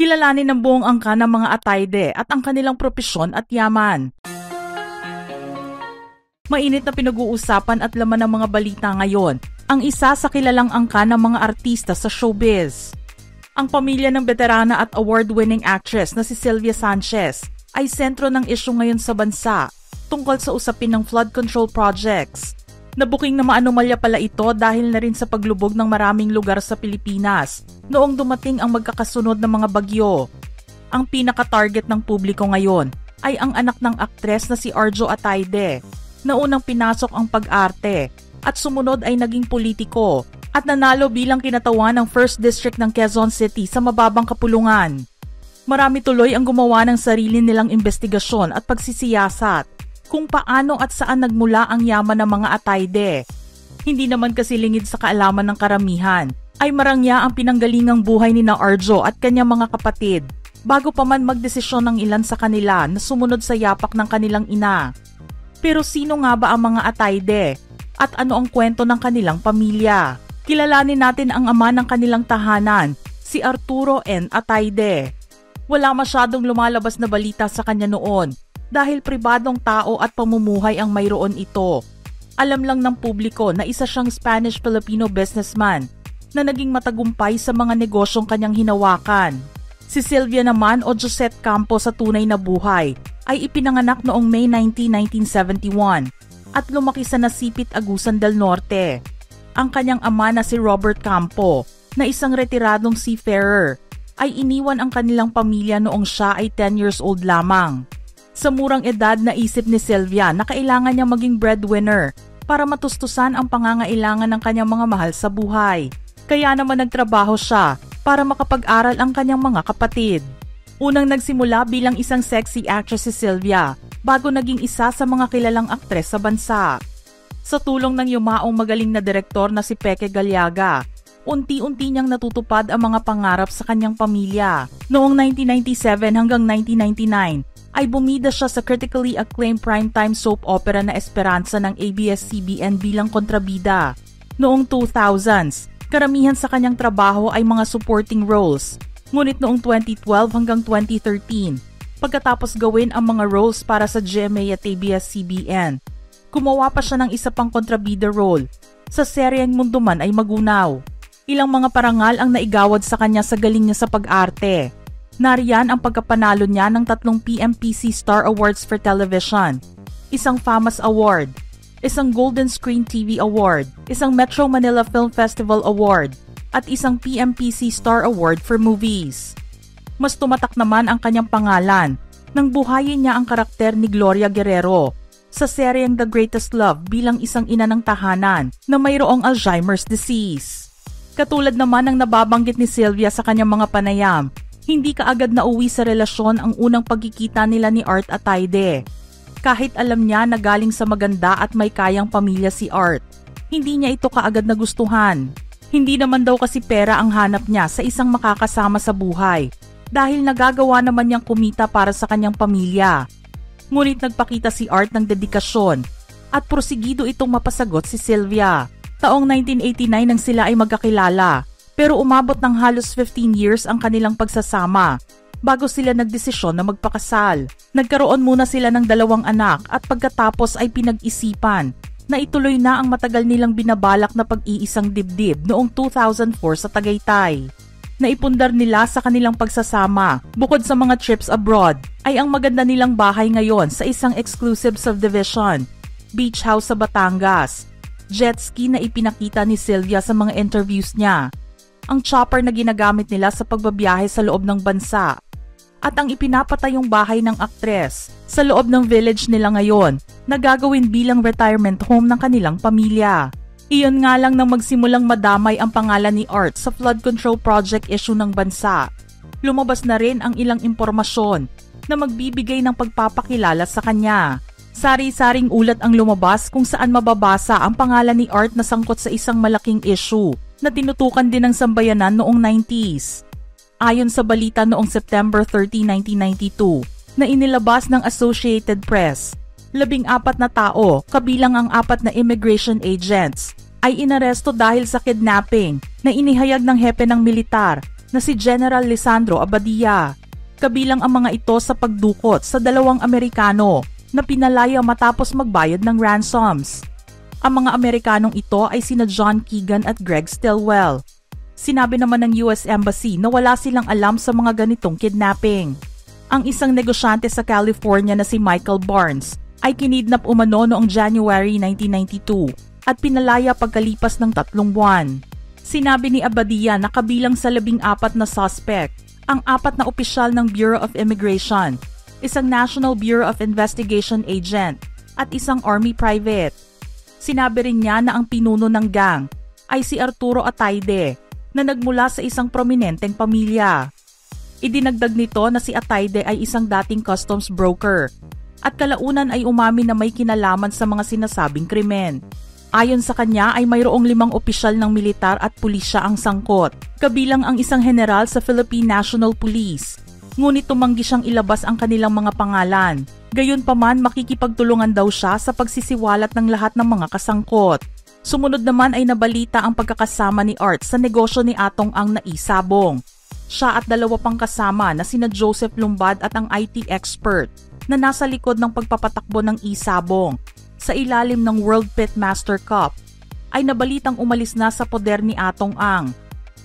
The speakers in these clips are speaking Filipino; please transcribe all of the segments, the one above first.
Kilalanin ng buong angka ng mga Atayde at ang kanilang propesyon at yaman. Mainit na pinag-uusapan at laman ng mga balita ngayon, ang isa sa kilalang angka ng mga artista sa showbiz. Ang pamilya ng veterana at award-winning actress na si Sylvia Sanchez ay sentro ng isyu ngayon sa bansa tungkol sa usapin ng flood control projects. Nabuking na maanomalya pala ito dahil na rin sa paglubog ng maraming lugar sa Pilipinas noong dumating ang magkakasunod na mga bagyo. Ang pinaka-target ng publiko ngayon ay ang anak ng aktres na si Arjo Atayde na unang pinasok ang pag-arte at sumunod ay naging politiko at nanalo bilang kinatawan ng 1st District ng Quezon City sa mababang kapulungan. Marami tuloy ang gumawa ng sarili nilang investigasyon at pagsisiyasat kung paano at saan nagmula ang yaman ng mga Atayde. Hindi naman kasi lingid sa kaalaman ng karamihan, ay marangya ang pinanggalingang buhay ni na Arjo at kanyang mga kapatid bago pa man magdesisyon ng ilan sa kanila na sumunod sa yapak ng kanilang ina. Pero sino nga ba ang mga Atayde at ano ang kwento ng kanilang pamilya? Kilalanin natin ang ama ng kanilang tahanan, si Arturo N. Atayde. Wala masyadong lumalabas na balita sa kanya noon dahil pribadong tao at pamumuhay ang mayroon ito. Alam lang ng publiko na isa siyang Spanish-Filipino businessman na naging matagumpay sa mga negosyong kanyang hinawakan. Si Sylvia naman o Josette Campos sa tunay na buhay ay ipinanganak noong May 19, 1971 at lumaki sa Nasipit, Agusan del Norte. Ang kanyang ama na si Robert Campo na isang retiradong seafarer ay iniwan ang kanilang pamilya noong siya ay 10 years old lamang. Sa murang edad naisip ni Sylvia na kailangan niya maging breadwinner para matustusan ang pangangailangan ng kanyang mga mahal sa buhay. Kaya naman nagtrabaho siya para makapag-aral ang kanyang mga kapatid. Unang nagsimula bilang isang sexy actress si Sylvia bago naging isa sa mga kilalang aktres sa bansa. Sa tulong ng yumaong magaling na direktor na si Peke Galiaga, unti-unti niyang natutupad ang mga pangarap sa kanyang pamilya. Noong 1997 hanggang 1999, ay bumida siya sa critically acclaimed primetime soap opera na Esperanza ng ABS-CBN bilang kontrabida. Noong 2000s, karamihan sa kanyang trabaho ay mga supporting roles. Ngunit noong 2012 hanggang 2013, pagkatapos gawin ang mga roles para sa GMA at ABS-CBN, gumawa pa siya ng isa pang kontrabida role sa seryeng Mundo Man ay Magunaw. Ilang mga parangal ang naigawad sa kanya sa galing niya sa pag-arte. Nariyan ang pagkapanalo niya ng 3 PMPC Star Awards for Television, isang FAMAS Award, isang Golden Screen TV Award, isang Metro Manila Film Festival Award, at isang PMPC Star Award for Movies. Mas tumatak naman ang kanyang pangalan nang buhayin niya ang karakter ni Gloria Guerrero sa seryeng The Greatest Love bilang isang ina ng tahanan na mayroong Alzheimer's disease. Katulad naman ng nababanggit ni Sylvia sa kanyang mga panayam, hindi kaagad na uwi sa relasyon ang unang pagkikita nila ni Art Atayde. Kahit alam niya na galing sa maganda at may kayang pamilya si Art, hindi niya ito kaagad nagustuhan. Hindi naman daw kasi pera ang hanap niya sa isang makakasama sa buhay dahil nagagawa naman niyang kumita para sa kanyang pamilya. Ngunit nagpakita si Art ng dedikasyon at prosigido itong mapasagot si Sylvia. Taong 1989 nang sila ay magkakilala. Pero umabot ng halos 15 years ang kanilang pagsasama bago sila nagdesisyon na magpakasal. Nagkaroon muna sila ng 2 anak at pagkatapos ay pinag-isipan na ituloy na ang matagal nilang binabalak na pag-iisang dibdib noong 2004 sa Tagaytay. Naipundar nila sa kanilang pagsasama, bukod sa mga trips abroad, ay ang maganda nilang bahay ngayon sa isang exclusive subdivision, beach house sa Batangas, jet ski na ipinakita ni Sylvia sa mga interviews niya, ang chopper na ginagamit nila sa pagbabiyahe sa loob ng bansa, at ang ipinapatayong bahay ng aktres sa loob ng village nila ngayon na gagawin bilang retirement home ng kanilang pamilya. Iyon nga lang nang magsimulang madamay ang pangalan ni Art sa flood control project issue ng bansa. Lumabas na rin ang ilang impormasyon na magbibigay ng pagpapakilala sa kanya. Sari-saring ulat ang lumabas kung saan mababasa ang pangalan ni Art na sangkot sa isang malaking issue na tinutukan din ng sambayanan noong 90s. Ayon sa balita noong September 30, 1992 na inilabas ng Associated Press, 14 na tao, kabilang ang 4 na immigration agents, ay inaresto dahil sa kidnapping na inihayag ng hepe ng militar na si General Lisandro Abadia. Kabilang ang mga ito sa pagdukot sa 2 Amerikano na pinalaya matapos magbayad ng ransoms. Ang mga Amerikanong ito ay sina John Keegan at Greg Stilwell. Sinabi naman ng US Embassy na wala silang alam sa mga ganitong kidnapping. Ang isang negosyante sa California na si Michael Barnes ay kinidnap umano noong January 1992 at pinalaya pagkalipas ng 3 buwan. Sinabi ni Abadia na kabilang sa 14 na suspect ang 4 na opisyal ng Bureau of Immigration, isang National Bureau of Investigation agent at isang Army private. Sinabi rin niya na ang pinuno ng gang ay si Arturo Atayde na nagmula sa isang prominenteng pamilya. Idinagdag nito na si Atayde ay isang dating customs broker at kalaunan ay umamin na may kinalaman sa mga sinasabing krimen. Ayon sa kanya ay mayroong 5 opisyal ng militar at pulisya ang sangkot, kabilang ang isang general sa Philippine National Police. Ngunit tumanggi siyang ilabas ang kanilang mga pangalan. Gayunpaman makikipagtulungan daw siya sa pagsisiwalat ng lahat ng mga kasangkot. Sumunod naman ay nabalita ang pagkakasama ni Art sa negosyo ni Atong Ang naisabong. Siya at 2 pang kasama na sina Joseph Lumbad at ang IT expert na nasa likod ng pagpapatakbo ng isabong sa ilalim ng World Pitmaster Cup ay nabalitang umalis na sa poder ni Atong Ang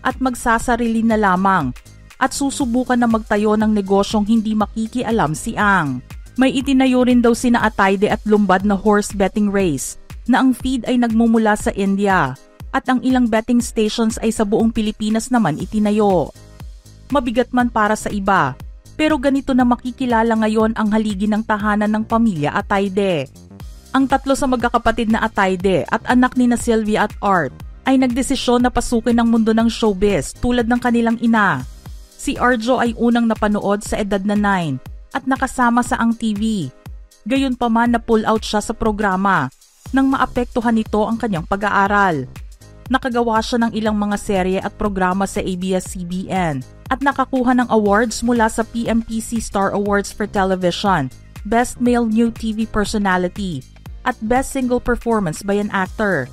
at magsasarili na lamang at susubukan na magtayo ng negosyong hindi makikialam si Ang. May itinayo rin daw sina Atayde at Lumbad na horse betting race na ang feed ay nagmumula sa India at ang ilang betting stations ay sa buong Pilipinas naman itinayo. Mabigat man para sa iba, pero ganito na makikilala ngayon ang haligi ng tahanan ng pamilya Atayde. Ang 3 sa magkakapatid na Atayde at anak ni na Sylvia at Art ay nagdesisyon na pasukin ang mundo ng showbiz tulad ng kanilang ina. Si Arjo ay unang napanood sa edad na 9 at nakasama sa Ang TV. Gayunpaman na pull out siya sa programa nang maapektuhan nito ang kanyang pag-aaral. Nakagawa siya ng ilang mga serye at programa sa ABS-CBN at nakakuha ng awards mula sa PMPC Star Awards for Television, Best Male New TV Personality at Best Single Performance by an Actor.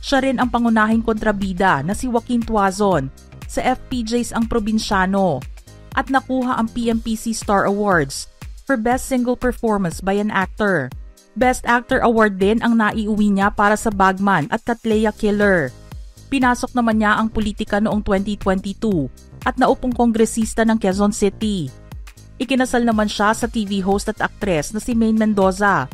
Siya rin ang pangunahing kontrabida na si Joaquin Tuazon sa FPJ's Ang Probinsyano at nakuha ang PMPC Star Awards for Best Single Performance by an Actor. Best Actor Award din ang naiuwi niya para sa Bagman at Katleya Killer. Pinasok naman niya ang politika noong 2022 at naupong kongresista ng Quezon City. Ikinasal naman siya sa TV host at aktres na si Maine Mendoza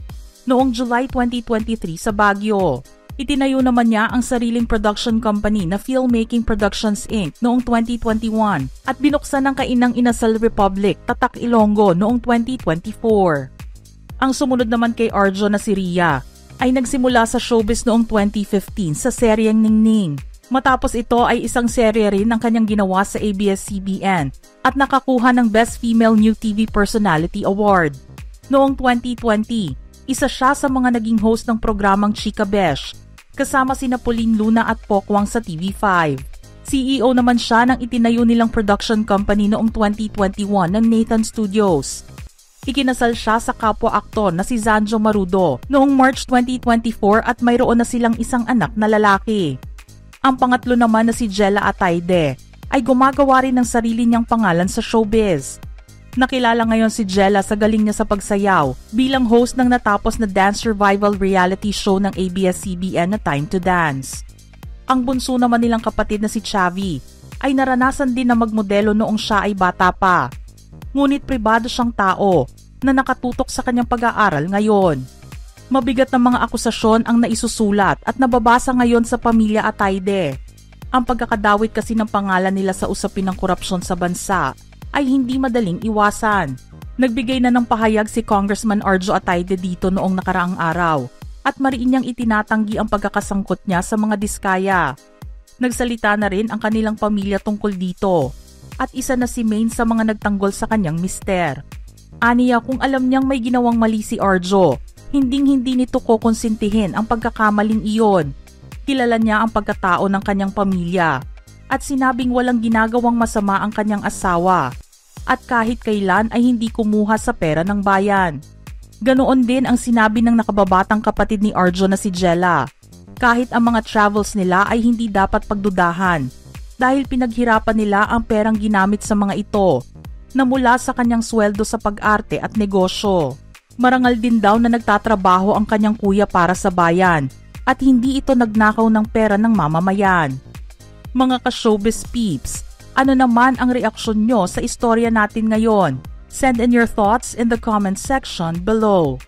noong July 2023 sa Baguio. Itinayo naman niya ang sariling production company na Filmmaking Productions Inc. noong 2021 at binuksan ng kainang Inasal Republic, Tatak Ilonggo noong 2024. Ang sumunod naman kay Arjo na si Ria ay nagsimula sa showbiz noong 2015 sa seryeng Ningning. Matapos ito ay isang serye rin ang kanyang ginawa sa ABS-CBN at nakakuha ng Best Female New TV Personality Award. Noong 2020, isa siya sa mga naging host ng programang Chika Besh, kasama sina Pauline Luna at Pokwang sa TV5. CEO naman siya ng itinayo nilang production company noong 2021 ng Nathan Studios. Ikinasal siya sa kapwa-aktor na si Zanjo Marudo noong March 2024 at mayroon na silang isang anak na lalaki. Ang pangatlo naman na si Jella Atayde ay gumagawa rin ng sarili niyang pangalan sa showbiz. Nakilala ngayon si Jella sa galing niya sa pagsayaw bilang host ng natapos na dance survival reality show ng ABS-CBN na Time to Dance. Ang bunso naman nilang kapatid na si Chavi ay naranasan din na magmodelo noong siya ay bata pa. Ngunit pribado siyang tao na nakatutok sa kanyang pag-aaral ngayon. Mabigat na mga akusasyon ang naisusulat at nababasa ngayon sa pamilya Atayde. Ang pagkakadawit kasi ng pangalan nila sa usapin ng korupsyon sa bansa ay hindi madaling iwasan. Nagbigay na ng pahayag si Congressman Arjo Atayde dito noong nakaraang araw at mariin niyang itinatanggi ang pagkakasangkot niya sa mga diskaya. Nagsalita na rin ang kanilang pamilya tungkol dito at isa na si Maine sa mga nagtanggol sa kanyang mister. Aniya kung alam niyang may ginawang mali si Arjo, hinding-hindi nito kokonsintihin ang pagkakamaling iyon. Kilala niya ang pagkatao ng kanyang pamilya at sinabing walang ginagawang masama ang kanyang asawa at kahit kailan ay hindi kumuha sa pera ng bayan. Ganoon din ang sinabi ng nakababatang kapatid ni Arjo na si Jella. Kahit ang mga travels nila ay hindi dapat pagdudahan dahil pinaghirapan nila ang perang ginamit sa mga ito na mula sa kanyang sweldo sa pag-arte at negosyo. Marangal din daw na nagtatrabaho ang kanyang kuya para sa bayan at hindi ito nagnakaw ng pera ng mamamayan. Mga ka-showbiz peeps, ano naman ang reaksyon nyo sa istorya natin ngayon? Send in your thoughts in the comment section below.